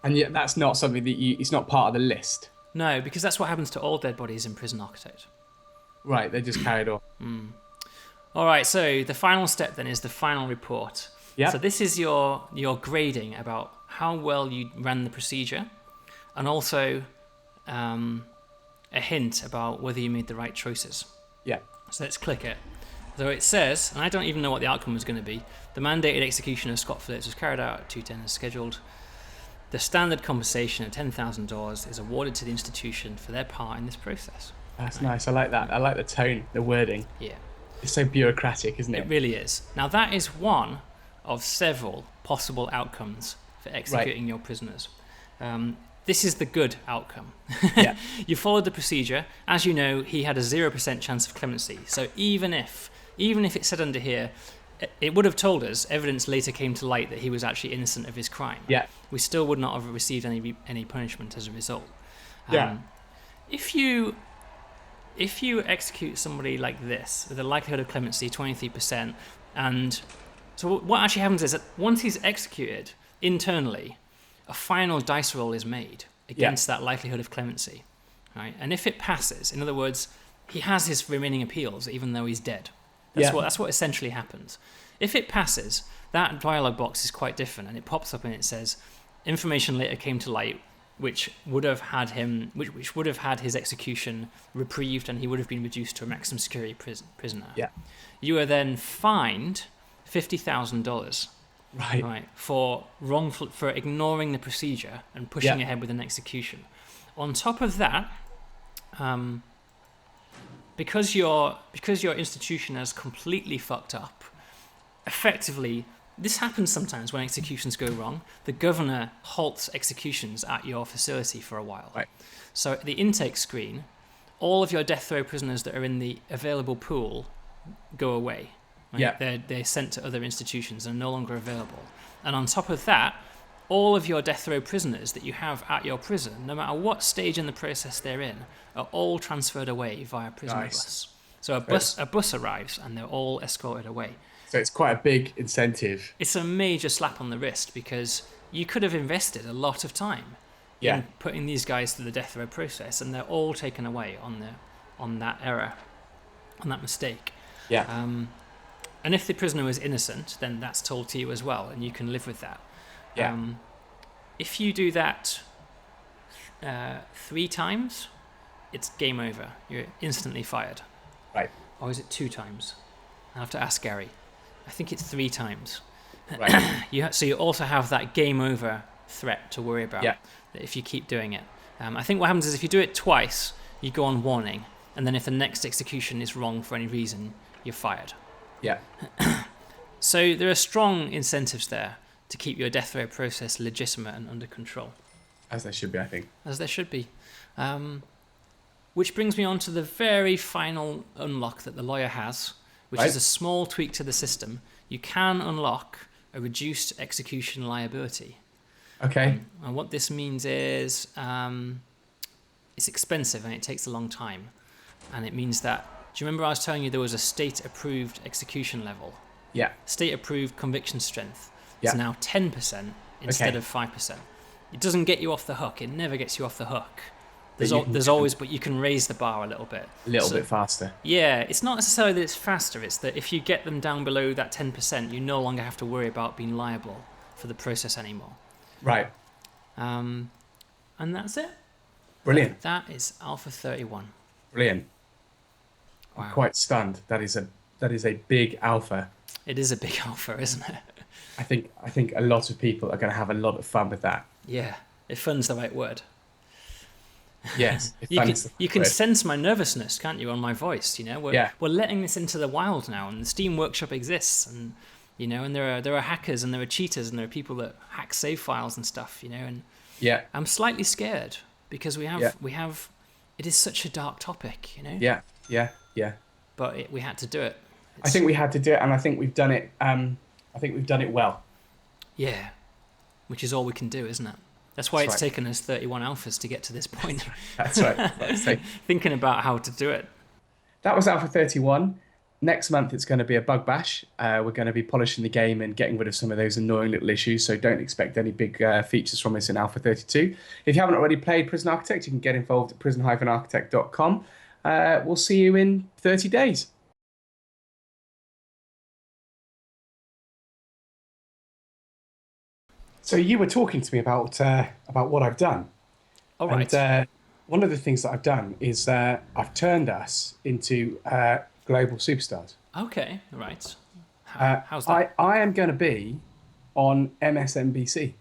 Speaker 1: And yet that's not something that it's not part of the list.
Speaker 2: No, because that's what happens to all dead bodies in Prison Architect.
Speaker 1: Right, they're just carried on.
Speaker 2: All right, so the final step then is the final report.
Speaker 1: Yeah.
Speaker 2: So this is your grading about how well you ran the procedure, and also a hint about whether you made the right choices.
Speaker 1: Yeah.
Speaker 2: So let's click it. So it says, and I don't even know what the outcome was going to be, the mandated execution of Scott Phillips was carried out at 2:10 as scheduled. The standard compensation of $10,000 is awarded to the institution for their part in this process.
Speaker 1: That's nice. I like that. I like the tone, the wording.
Speaker 2: Yeah.
Speaker 1: It's so bureaucratic, isn't it?
Speaker 2: It really is. Now, that is one of several possible outcomes for executing your prisoners. This is the good outcome.
Speaker 1: Yeah.
Speaker 2: You followed the procedure. As you know, he had a 0% chance of clemency. So even if it said under here, it would have told us, evidence later came to light that he was actually innocent of his crime.
Speaker 1: Yeah.
Speaker 2: We still would not have received any punishment as a result.
Speaker 1: Yeah.
Speaker 2: If you execute somebody like this, with a likelihood of clemency 23%, and so what actually happens is that once he's executed internally, a final dice roll is made against that likelihood of clemency, right? And if it passes, in other words, he has his remaining appeals even though he's dead. That's what essentially happens. If it passes, that dialog box is quite different, and it pops up and it says, information later came to light which would have had his execution reprieved, and he would have been reduced to a maximum security prisoner.
Speaker 1: Yeah.
Speaker 2: You are then fined $50,000.
Speaker 1: Right.
Speaker 2: For ignoring the procedure and pushing ahead with an execution. On top of that, because your institution has completely fucked up, effectively, this happens sometimes when executions go wrong. The governor halts executions at your facility for a while.
Speaker 1: Right.
Speaker 2: So at the intake screen, all of your death row prisoners that are in the available pool go away. Right?
Speaker 1: Yeah.
Speaker 2: They're sent to other institutions and are no longer available. And on top of that, all of your death row prisoners that you have at your prison, no matter what stage in the process they're in, are all transferred away via prisoner bus. So a bus arrives and they're all escorted away.
Speaker 1: So it's quite a big incentive.
Speaker 2: It's a major slap on the wrist because you could have invested a lot of time in putting these guys through the death row process, and they're all taken away on that error, on that mistake.
Speaker 1: Yeah.
Speaker 2: And if the prisoner was innocent, then that's told to you as well, and you can live with that.
Speaker 1: Yeah.
Speaker 2: If you do that 3 times, it's game over. You're instantly fired.
Speaker 1: Right.
Speaker 2: Or is it 2 times? I have to ask Gary. I think it's 3 times.
Speaker 1: Right.
Speaker 2: So you also have that game over threat to worry about if you keep doing it. I think what happens is if you do it twice, you go on warning, and then if the next execution is wrong for any reason, you're fired.
Speaker 1: Yeah.
Speaker 2: So there are strong incentives there to keep your death row process legitimate and under control.
Speaker 1: As there should be, I think.
Speaker 2: As there should be. Which brings me on to the very final unlock that the lawyer has, which is a small tweak to the system. You can unlock a reduced execution liability.
Speaker 1: Okay.
Speaker 2: And what this means is it's expensive and it takes a long time. And it means that, do you remember I was telling you there was a state-approved execution level?
Speaker 1: Yeah.
Speaker 2: State-approved conviction strength is now 10% instead of 5%. It doesn't get you off the hook. It never gets you off the hook. There's always, but you can raise the bar a little bit.
Speaker 1: A little bit faster.
Speaker 2: Yeah, it's not necessarily that it's faster. It's that if you get them down below that 10%, you no longer have to worry about being liable for the process anymore.
Speaker 1: Right.
Speaker 2: And that's it.
Speaker 1: Brilliant.
Speaker 2: That is Alpha 31.
Speaker 1: Brilliant.
Speaker 2: Wow.
Speaker 1: I'm quite stunned. That is a big alpha.
Speaker 2: It is a big alpha, isn't it?
Speaker 1: I think a lot of people are going to have a lot of fun with that.
Speaker 2: Yeah, if fun's the right word.
Speaker 1: Yes.
Speaker 2: You can sense my nervousness, can't you, on my voice? You know, we're letting this into the wild now, and the Steam Workshop exists, and you know, and there are hackers and there are cheaters and there are people that hack save files and stuff, you know, and I'm slightly scared because we have it is such a dark topic, you know.
Speaker 1: Yeah.
Speaker 2: But we had to do it.
Speaker 1: I think we had to do it, and I think we've done it. I think we've done it well.
Speaker 2: Yeah, which is all we can do, isn't it? That's why it's taken us 31 alphas to get to this point.
Speaker 1: That's right.
Speaker 2: Thinking about how to do it.
Speaker 1: That was Alpha 31. Next month, it's going to be a bug bash. We're going to be polishing the game and getting rid of some of those annoying little issues. So don't expect any big features from us in Alpha 32. If you haven't already played Prison Architect, you can get involved at prison-architect.com. We'll see you in 30 days. So you were talking to me about what I've done,
Speaker 2: All
Speaker 1: and
Speaker 2: right.
Speaker 1: one of the things that I've done is I've turned us into global superstars.
Speaker 2: Okay. All right.
Speaker 1: Uh,
Speaker 2: How's that?
Speaker 1: I am going to be on MSNBC.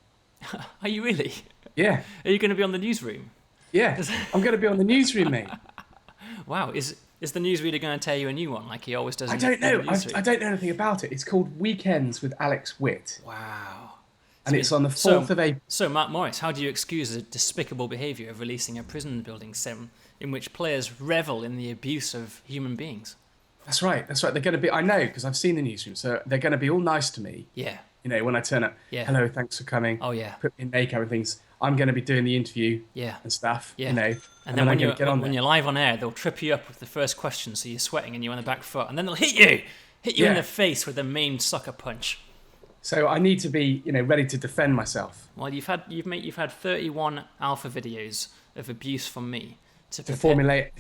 Speaker 2: Are you really?
Speaker 1: Yeah,
Speaker 2: Are you going to be on the newsroom?
Speaker 1: yeah. I'm going to be on the newsroom, mate.
Speaker 2: Wow. Is the newsreader going to tell you a new one like he always does
Speaker 1: I
Speaker 2: in
Speaker 1: don't
Speaker 2: in the
Speaker 1: know. I
Speaker 2: newsroom?
Speaker 1: don't know anything about it. It's called Weekends with Alex Witt,
Speaker 2: Wow.
Speaker 1: and it's on the
Speaker 2: So,
Speaker 1: 4th of April.
Speaker 2: so Mark Morris, how do you excuse the despicable behaviour of releasing a prison building sim in which players revel in the abuse of human beings?
Speaker 1: That's right. That's right. They're going to be. I know because I've seen the newsroom. So they're going to be all nice to me.
Speaker 2: Yeah.
Speaker 1: When I turn up.
Speaker 2: Yeah.
Speaker 1: Hello, thanks for coming.
Speaker 2: Oh yeah.
Speaker 1: Put me in makeup and things. I'm going to be doing the interview
Speaker 2: Yeah.
Speaker 1: and stuff.
Speaker 2: Yeah. And
Speaker 1: And
Speaker 2: then
Speaker 1: then I'm
Speaker 2: when
Speaker 1: going
Speaker 2: you're
Speaker 1: to get on
Speaker 2: when
Speaker 1: there.
Speaker 2: you're live on air, they'll trip you up with the first question, so you're sweating and you're on the back foot, and then they'll hit you in the
Speaker 1: Yeah.
Speaker 2: face with a maimed sucker punch.
Speaker 1: So I need to be, ready to defend myself
Speaker 2: Well, you've had 31 alpha videos of abuse from me to
Speaker 1: to
Speaker 2: prepare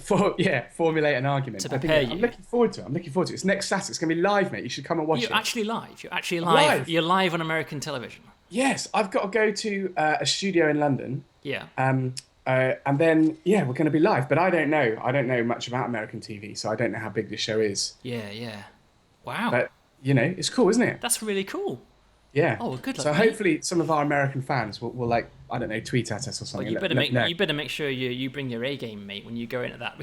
Speaker 1: formulate an argument.
Speaker 2: to
Speaker 1: I think
Speaker 2: prepare
Speaker 1: I'm
Speaker 2: you.
Speaker 1: looking forward to it. I'm looking forward to it. It's next Saturday. It's going to be live, mate. You should come and watch
Speaker 2: You're
Speaker 1: it.
Speaker 2: actually live. You're actually
Speaker 1: I'm
Speaker 2: live.
Speaker 1: live.
Speaker 2: You're live on American television.
Speaker 1: Yes, I've got to go to a studio in London.
Speaker 2: Yeah.
Speaker 1: And then we're going to be live. But I don't know. I don't know much about American TV, so I don't know how big this show is.
Speaker 2: Yeah. Yeah. Wow.
Speaker 1: But it's cool, isn't it?
Speaker 2: That's really cool.
Speaker 1: Yeah.
Speaker 2: Oh, well, good luck,
Speaker 1: So
Speaker 2: mate.
Speaker 1: hopefully some of our American fans will like, I don't know, tweet at us or
Speaker 2: Well,
Speaker 1: something.
Speaker 2: you better
Speaker 1: Let me know.
Speaker 2: you better make sure you bring your A game, mate, when you go into that.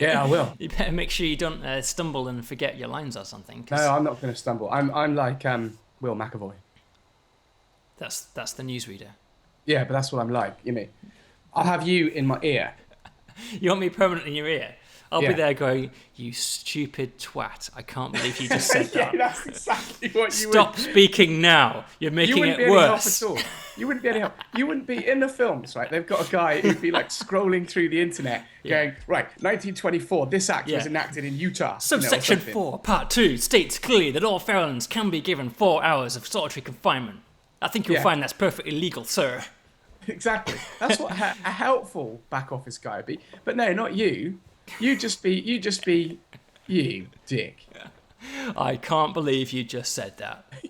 Speaker 1: Yeah, I will.
Speaker 2: You better make sure you don't stumble and forget your lines or something,
Speaker 1: No,
Speaker 2: because
Speaker 1: I'm not going to stumble. I'm like Will McAvoy.
Speaker 2: that's the newsreader.
Speaker 1: Yeah, but that's what I'm like. I'll have you in my ear.
Speaker 2: You want me permanent in your ear? I'll be
Speaker 1: Yeah.
Speaker 2: there going, "You stupid twat! I can't believe you just said
Speaker 1: Yeah,
Speaker 2: that.
Speaker 1: that's exactly what you
Speaker 2: Stop
Speaker 1: would.
Speaker 2: speaking now. You're
Speaker 1: You
Speaker 2: making
Speaker 1: wouldn't be
Speaker 2: it
Speaker 1: any help
Speaker 2: worse."
Speaker 1: at all. You wouldn't be any help. You wouldn't be in the films, right? They've got a guy who'd be like scrolling through the internet, going, right, 1924. This act was
Speaker 2: Yeah.
Speaker 1: enacted in Utah. or
Speaker 2: Subsection
Speaker 1: something.
Speaker 2: 4, Part 2 states clearly that all felons can be given 4 hours of solitary confinement. I think you'll
Speaker 1: Yeah.
Speaker 2: find that's perfectly legal, sir.
Speaker 1: Exactly. That's what a helpful back office guy would be. But no, not you. You just be you, dick.
Speaker 2: I can't believe you just said that.